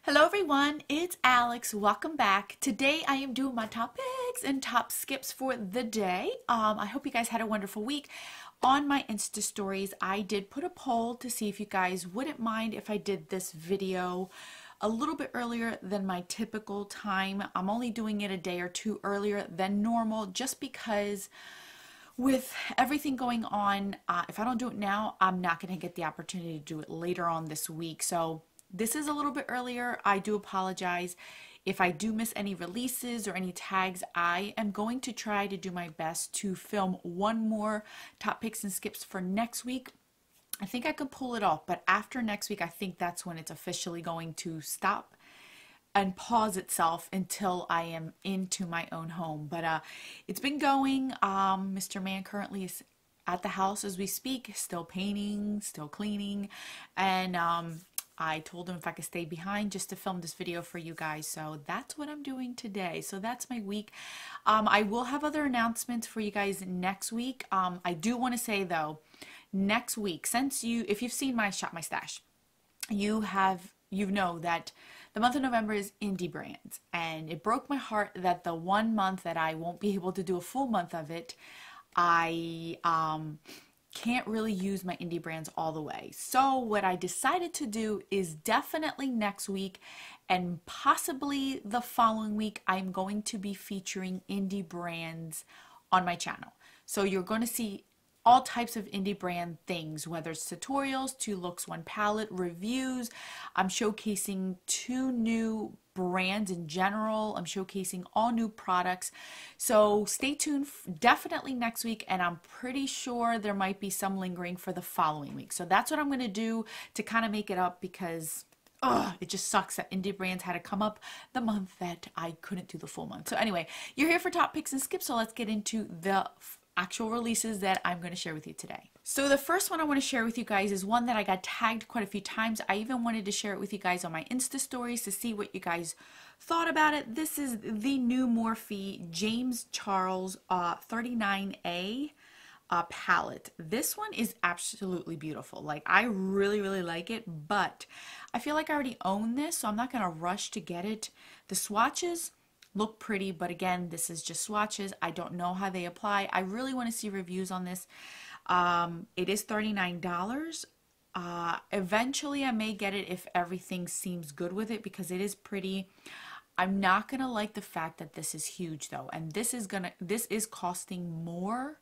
Hello everyone, it's Alex. Welcome back. Today I am doing my top picks and top skips for the day. I hope you guys had a wonderful week. On my Insta stories, I did put a poll to see if you guys wouldn't mind if I did this video a little bit earlier than my typical time. I'm only doing it a day or two earlier than normal just because with everything going on, if I don't do it now, I'm not going to get the opportunity to do it later on this week. So this is a little bit earlier. I do apologize. If I do miss any releases or any tags, I am going to try to do my best to film one more top picks and skips for next week. I think I could pull it off, but after next week, I think that's when it's officially going to stop and pause itself until I am into my own home. But it's been going. Mr. Man currently is at the house as we speak, still painting, still cleaning, and I told him if I could stay behind just to film this video for you guys. So that's what I'm doing today. So that's my week. I will have other announcements for you guys next week. I do want to say though, next week, if you've seen my Shop My Stash, you know that the month of November is indie brands, and it broke my heart that the 1 month that I won't be able to do a full month of it, I can't really use my indie brands all the way. So what I decided to do is definitely next week and possibly the following week, I'm going to be featuring indie brands on my channel. So you're going to see all types of indie brand things, whether it's tutorials, 2 looks, 1 palette, reviews. I'm showcasing 2 new brands in general. I'm showcasing all new products. So stay tuned definitely next week, and I'm pretty sure there might be some lingering for the following week. So that's what I'm going to do to kind of make it up, because it just sucks that indie brands had to come up the month that I couldn't do the full month. So anyway, you're here for top picks and skips, so let's get into the actual releases that I'm going to share with you today. So the first one I want to share with you guys is one that I got tagged quite a few times. I even wanted to share it with you guys on my Insta stories to see what you guys thought about it. This is the new Morphe James Charles 39A palette. This one is absolutely beautiful. Like, I really like it, but I feel like I already own this, so I'm not going to rush to get it. The swatches look pretty, but again, this is just swatches. I don't know how they apply. I really want to see reviews on this. It is $39. Eventually I may get it if everything seems good with it, because it is pretty. I'm not gonna like the fact that this is huge though, and this is costing more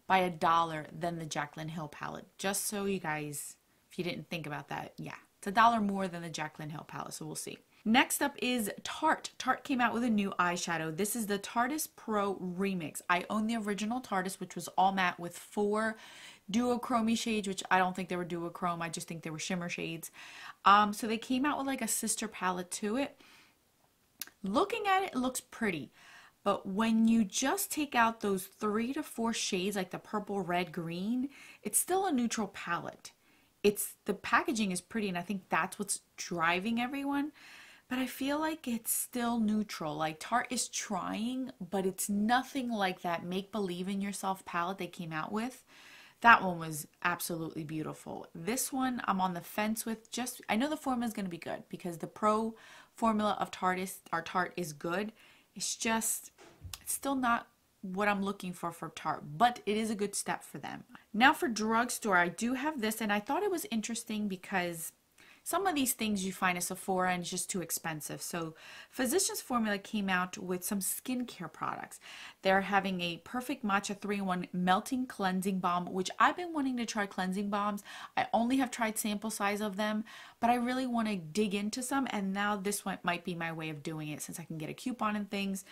by $1 than the Jaclyn Hill palette. Just so you guys, if you didn't think about that, yeah, it's $1 more than the Jaclyn Hill palette, so we'll see. Next up is Tarte. Tarte came out with a new eyeshadow. This is the Tarteist Pro Remix. I own the original Tarteist, which was all matte with 4 duochrome shades, which I don't think they were duochrome. I just think they were shimmer shades. So they came out with like a sister palette to it. Looking at it, it looks pretty. But when you just take out those 3 to 4 shades, like the purple, red, green, it's still a neutral palette. The packaging is pretty, and I think that's what's driving everyone. But I feel like it's still neutral. Like, Tarte is trying, but it's nothing like that Make Believe in Yourself palette they came out with. That one was absolutely beautiful. This one I'm on the fence with. I know the formula is going to be good, because the Pro formula of Tarte is good. It's still not what I'm looking for Tarte, but it is a good step for them. Now for drugstore, I do have this, and I thought it was interesting because some of these things you find at Sephora and it's just too expensive. So Physicians Formula came out with some skincare products. They're having a Perfect Matcha 3-in-1 Melting Cleansing Balm, which I've been wanting to try cleansing balms. I only have tried sample size of them, but I really want to dig into some, and now this one might be my way of doing it since I can get a coupon and things.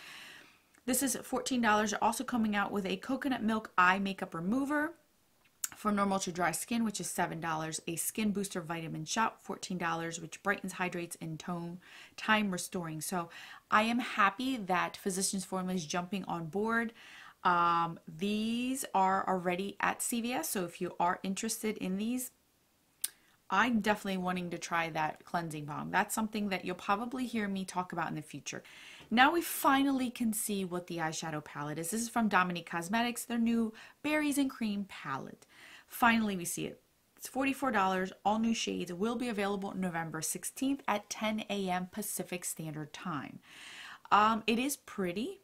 This is $14. They're also coming out with a coconut milk eye makeup remover for normal to dry skin, which is $7. A skin booster vitamin shot, $14, which brightens, hydrates, and time restoring. So I am happy that Physicians Formula is jumping on board. These are already at CVS, so if you are interested in these, I'm definitely wanting to try that cleansing balm. That's something that you'll probably hear me talk about in the future. Now we finally can see what the eyeshadow palette is. This is from Dominique Cosmetics, their new Berries and Cream palette. Finally we see it. It's $44. All new shades will be available November 16th at 10 a.m. Pacific Standard Time. It is pretty.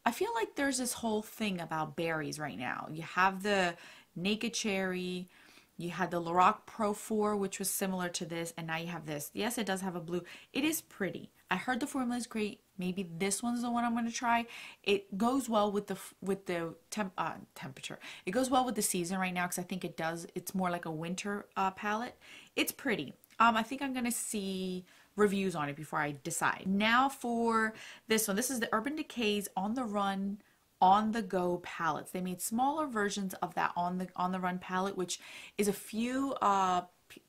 I feel like there's this whole thing about berries right now. You have the Naked Cherry, you had the Lorac Pro 4, which was similar to this, and now you have this. Yes, it does have a blue. It is pretty. I heard the formula is great. Maybe this one's the one I'm going to try. It goes well with the temperature. It goes well with the season right now because I think it does. It's more like a winter palette. It's pretty. I think I'm going to see reviews on it before I decide. Now for this one. This is the Urban Decay's On the Run, On the Go palettes. They made smaller versions of that on the Run palette, which is a few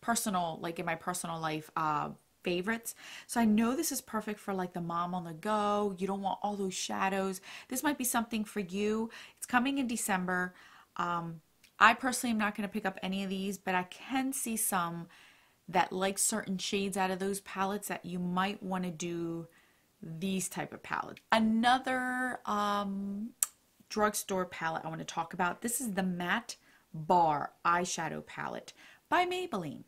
personal, like in my personal life, favorites. So I know this is perfect for like the mom on the go. You don't want all those shadows. This might be something for you. It's coming in December. I personally am not going to pick up any of these, but I can see some that like certain shades out of those palettes that you might want to do these type of palettes. Another drugstore palette I want to talk about. This is the Matte Bar Eyeshadow Palette by Maybelline.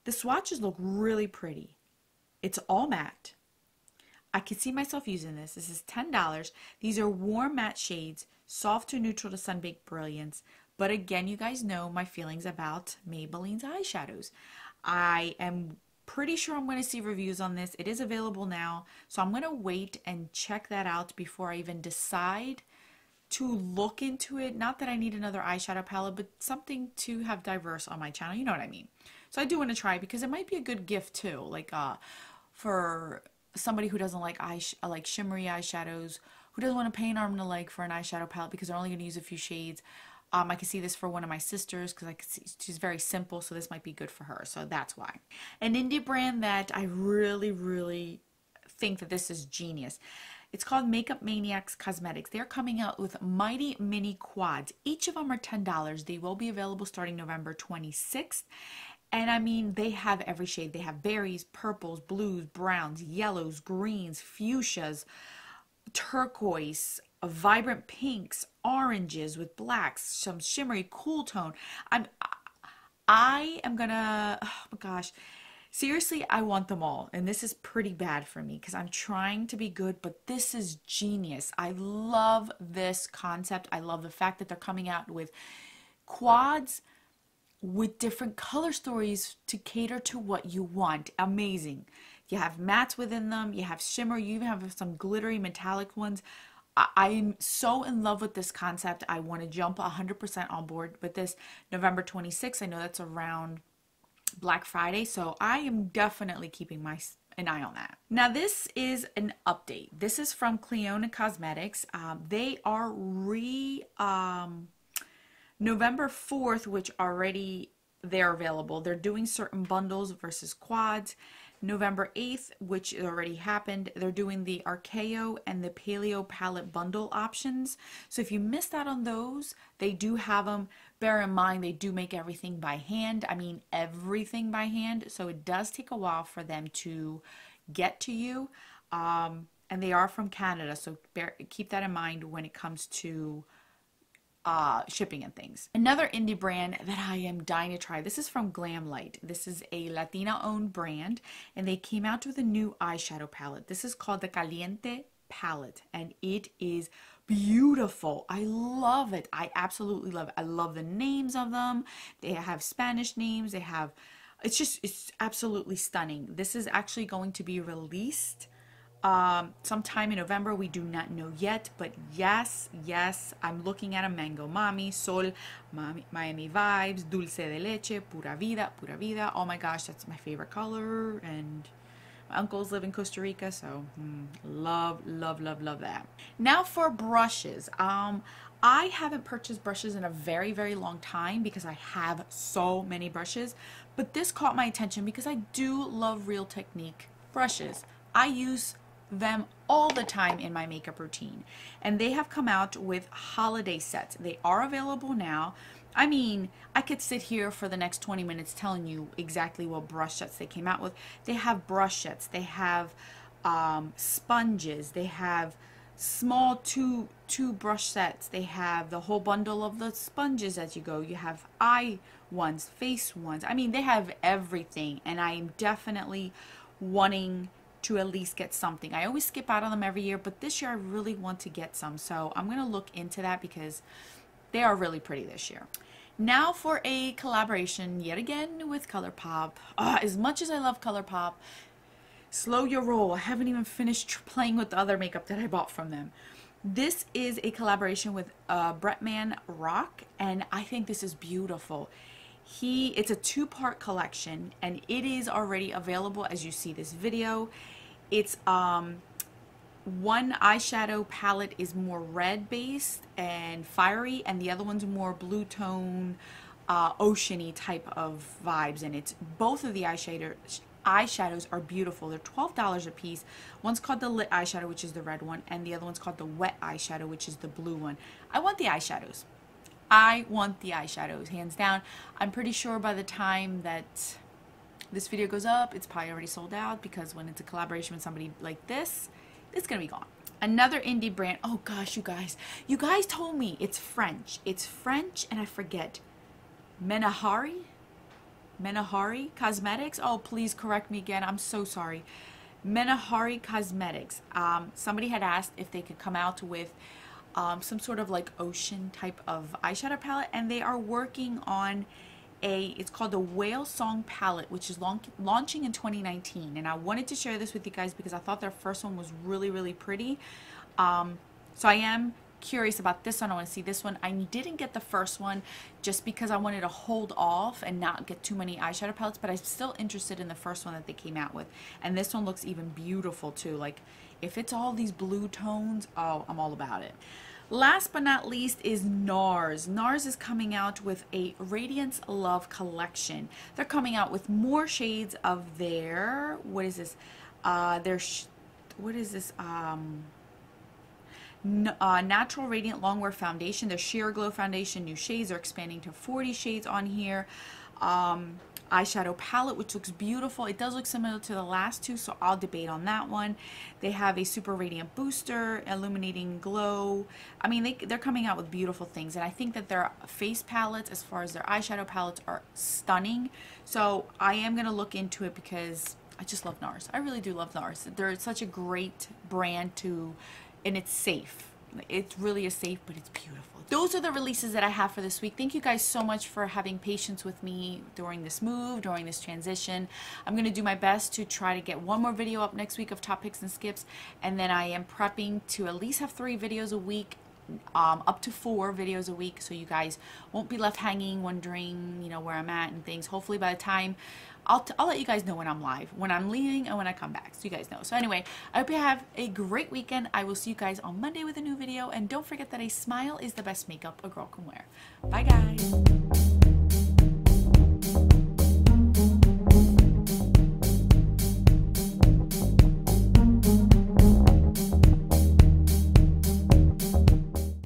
The swatches look really pretty. It's all matte. I can see myself using this. This is $10. These are warm matte shades, soft to neutral to sun-baked brilliance. But again, you guys know my feelings about Maybelline's eyeshadows. I am pretty sure I'm going to see reviews on this. It is available now, so I'm going to wait and check that out before I even decide to look into it. Not that I need another eyeshadow palette, but something to have diverse on my channel. You know what I mean? So I do want to try it because it might be a good gift too. Like for somebody who doesn't like shimmery eyeshadows, who doesn't want to pay an arm and a leg for an eyeshadow palette because they're only going to use a few shades. I can see this for one of my sisters because I can see she's very simple, so this might be good for her. So that's why. An indie brand that I really, really think that this is genius. It's called Maniacs Cosmetics. They're coming out with Mighty Mini Quads. Each of them are $10. They will be available starting November 26th. And I mean, they have every shade. They have berries, purples, blues, browns, yellows, greens, fuchsias, turquoise, vibrant pinks, oranges with blacks, some shimmery cool tone. I am gonna, oh my gosh, seriously, I want them all. And this is pretty bad for me because I'm trying to be good, but this is genius. I love this concept. I love the fact that they're coming out with quads with different color stories to cater to what you want. Amazing. You have mattes within them, you have shimmer, you even have some glittery metallic ones. I'm so in love with this concept. I want to jump 100% on board with this. November 26th, I know that's around Black Friday, so I am definitely keeping an eye on that. Now this is an update. This is from Cleona Cosmetics. They are November 4th, which already they're available. They're doing certain bundles versus quads. November 8th, which already happened, they're doing the Archeo and the Paleo palette bundle options. So if you missed out on those, they do have them. Bear in mind, they do make everything by hand. I mean, everything by hand. So it does take a while for them to get to you. And they are from Canada. So keep that in mind when it comes to shipping and things. Another indie brand that I am dying to try. This is from Glamlight. This is a Latina owned brand and they came out with a new eyeshadow palette. This is called the Kaliente palette and it is beautiful. I love it. I absolutely love it. I love the names of them. They have Spanish names. They have, it's absolutely stunning. This is actually going to be released sometime in November. We do not know yet, but yes, I'm looking at a Mango Mami, Sol, Miami Vibes, Dulce de Leche, Pura Vida, Pura Vida. Oh my gosh, that's my favorite color, and my uncles live in Costa Rica, so love that. Now for brushes. I haven't purchased brushes in a very, very long time because I have so many brushes, but this caught my attention because I do love Real Technique brushes. I use them all the time in my makeup routine, and they have come out with holiday sets. They are available now. I mean, I could sit here for the next 20 minutes telling you exactly what brush sets they came out with. They have brush sets, they have sponges, they have small two brush sets. They have the whole bundle of the sponges as you go. You have eye ones, face ones. I mean, they have everything, and I am definitely wanting to at least get something. I always skip out on them every year, but this year I really want to get some, so I'm gonna look into that because they are really pretty this year. Now for a collaboration yet again with Colourpop. As much as I love Colourpop, slow your roll. I haven't even finished playing with the other makeup that I bought from them. This is a collaboration with Bretman Rock, and I think this is beautiful. It's a two-part collection, and it is already available as you see this video. It's one eyeshadow palette is more red based and fiery, and the other one's more blue tone, oceany type of vibes, and it's both of the eyeshadows are beautiful. They're $12 a piece. One's called the lit eyeshadow, which is the red one, and the other one's called the wet eyeshadow, which is the blue one. I want the eyeshadows. I want the eyeshadows, hands down. I'm pretty sure by the time that this video goes up, it's probably already sold out, because when it's a collaboration with somebody like this, it's gonna be gone. Another indie brand. Oh gosh, you guys told me it's French. It's French, and I forget. Menagerie Cosmetics. Oh, please correct me again. I'm so sorry. Menagerie Cosmetics. Somebody had asked if they could come out with some sort of like ocean type of eyeshadow palette, and they are working on it's called the Whale Song palette, which is launching in 2019, and I wanted to share this with you guys because I thought their first one was really pretty. So I am curious about this one. I want to see this one. I didn't get the first one just because I wanted to hold off and not get too many eyeshadow palettes, but I'm still interested in the first one that they came out with, and this one looks even beautiful too. Like, if it's all these blue tones, oh, I'm all about it. Last but not least is Nars. Nars is coming out with a Radiance Love collection. They're coming out with more shades of their, what is this? Natural Radiant Longwear Foundation. Their Sheer Glow Foundation, new shades. They're expanding to 40 shades on here. Eyeshadow palette, which looks beautiful. It does look similar to the last two, so I'll debate on that one. They have a Super Radiant Booster, Illuminating Glow. I mean, they're coming out with beautiful things, and I think that their face palettes, as far as their eyeshadow palettes, are stunning. So I am going to look into it because I just love Nars. I really do love Nars. They're such a great brand and it's safe. It really is safe, but it's beautiful. Those are the releases that I have for this week. Thank you guys so much for having patience with me during this move, during this transition. I'm going to do my best to try to get one more video up next week of top picks and skips, and then I am prepping to at least have 3 videos a week, up to 4 videos a week, so you guys won't be left hanging wondering, you know, where I'm at and things. Hopefully by the time I'll let you guys know when I'm live, when I'm leaving, and when I come back, so you guys know. So anyway, I hope you have a great weekend. I will see you guys on Monday with a new video, and don't forget that a smile is the best makeup a girl can wear. Bye guys.